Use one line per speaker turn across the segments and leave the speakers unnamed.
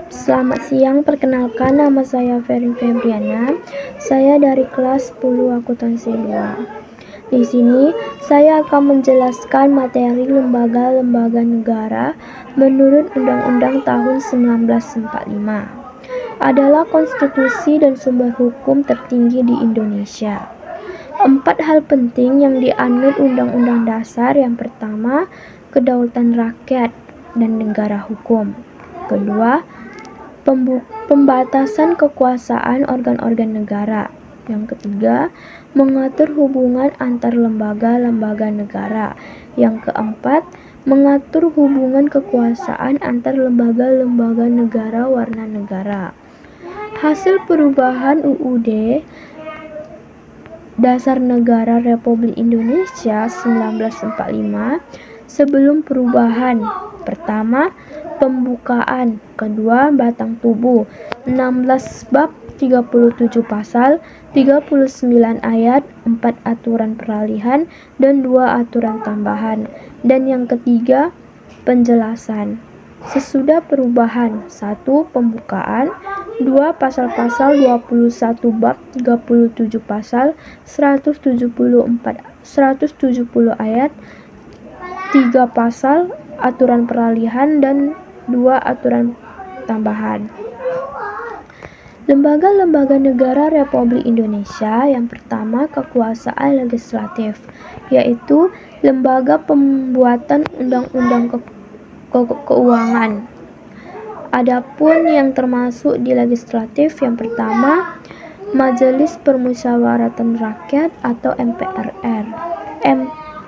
Selamat siang, perkenalkan nama saya Ferin Febriana. Saya dari kelas 10 akuntansi 2. Di sini saya akan menjelaskan materi lembaga-lembaga negara menurut Undang-Undang tahun 1945. Adalah konstitusi dan sumber hukum tertinggi di Indonesia. 4 hal penting yang dianut Undang-Undang Dasar. Yang pertama, kedaulatan rakyat dan negara hukum. Kedua, pembatasan kekuasaan organ-organ negara. Yang ketiga, mengatur hubungan antar lembaga-lembaga negara. Yang keempat, mengatur hubungan kekuasaan antar lembaga-lembaga negara warga negara. Hasil perubahan UUD Dasar Negara Republik Indonesia 1945 sebelum perubahan. Pertama, pembukaan. Kedua, batang tubuh. 16 bab, 37 pasal, 39 ayat, 4 aturan peralihan, dan 2 aturan tambahan. Dan yang ketiga, penjelasan. Sesudah perubahan. 1. Pembukaan. 2. Pasal-pasal 21 bab, 37 pasal, 170 ayat, 3 pasal, aturan peralihan, dan 2 aturan tambahan. Lembaga-lembaga negara Republik Indonesia. Yang pertama, kekuasaan legislatif, yaitu lembaga pembuatan undang-undang keuangan. Adapun yang termasuk di legislatif, yang pertama, Majelis Permusyawaratan Rakyat atau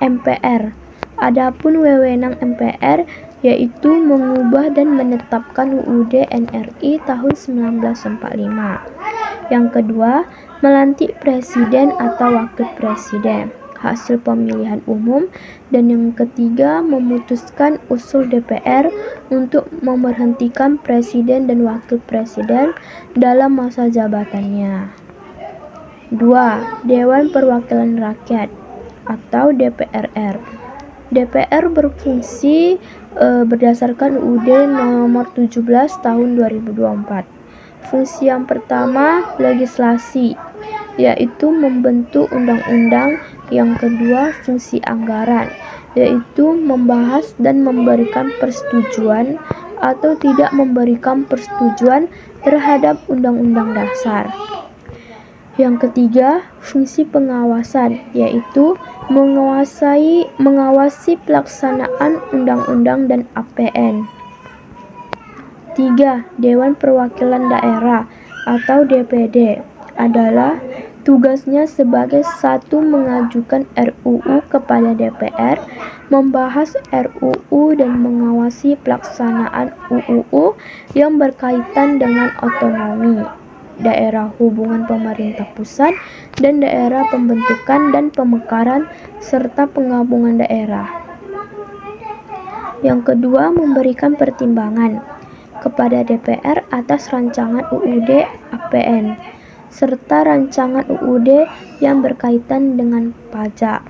MPR. Adapun wewenang MPR yaitu mengubah dan menetapkan UUD NRI tahun 1945. Yang kedua, melantik presiden atau wakil presiden hasil pemilihan umum. Dan yang ketiga, memutuskan usul DPR untuk memberhentikan presiden dan wakil presiden dalam masa jabatannya. 2. Dewan Perwakilan Rakyat atau DPRR. DPR berfungsi berdasarkan UUD nomor 17 tahun 2024. Fungsi yang pertama, legislasi, yaitu membentuk undang-undang. Yang kedua, fungsi anggaran, yaitu membahas dan memberikan persetujuan atau tidak memberikan persetujuan terhadap undang-undang dasar. Yang ketiga, fungsi pengawasan, yaitu mengawasi pelaksanaan undang-undang dan APN. 3. Dewan Perwakilan Daerah atau DPD adalah tugasnya sebagai satu, mengajukan RUU kepada DPR, membahas RUU dan mengawasi pelaksanaan UUU yang berkaitan dengan otonomi daerah, hubungan pemerintah pusat dan daerah, pembentukan dan pemekaran serta penggabungan daerah. Yang kedua, memberikan pertimbangan kepada DPR atas rancangan UUD APN serta rancangan UUD yang berkaitan dengan pajak.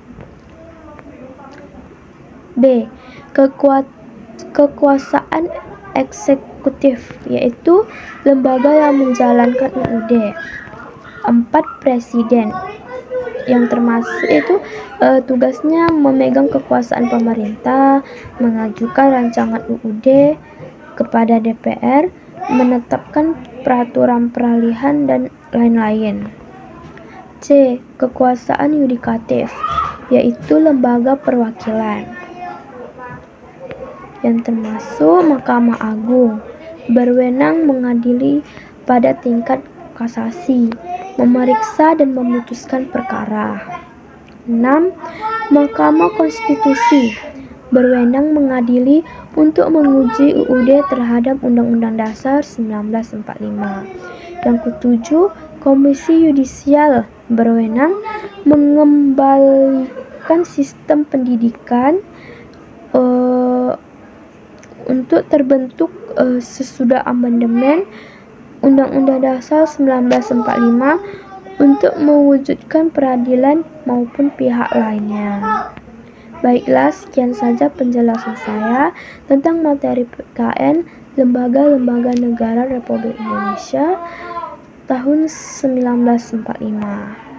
B. Kekuasaan eksekutif, yaitu lembaga yang menjalankan UUD. 4. Presiden, yang termasuk itu tugasnya memegang kekuasaan pemerintah, mengajukan rancangan UUD kepada DPR, menetapkan peraturan peralihan, dan lain-lain. C. Kekuasaan yudikatif, yaitu lembaga perwakilan, yang termasuk Mahkamah Agung, berwenang mengadili pada tingkat kasasi, memeriksa dan memutuskan perkara. 6. Mahkamah Konstitusi, berwenang mengadili untuk menguji UUD terhadap Undang-Undang Dasar 1945. Yang ketujuh, Komisi Yudisial, berwenang mengembalikan sistem pendidikan untuk terbentuk sesudah amandemen Undang-Undang Dasar 1945 untuk mewujudkan peradilan maupun pihak lainnya. Baiklah, sekian saja penjelasan saya tentang materi PKN Lembaga-Lembaga Negara Republik Indonesia tahun 1945.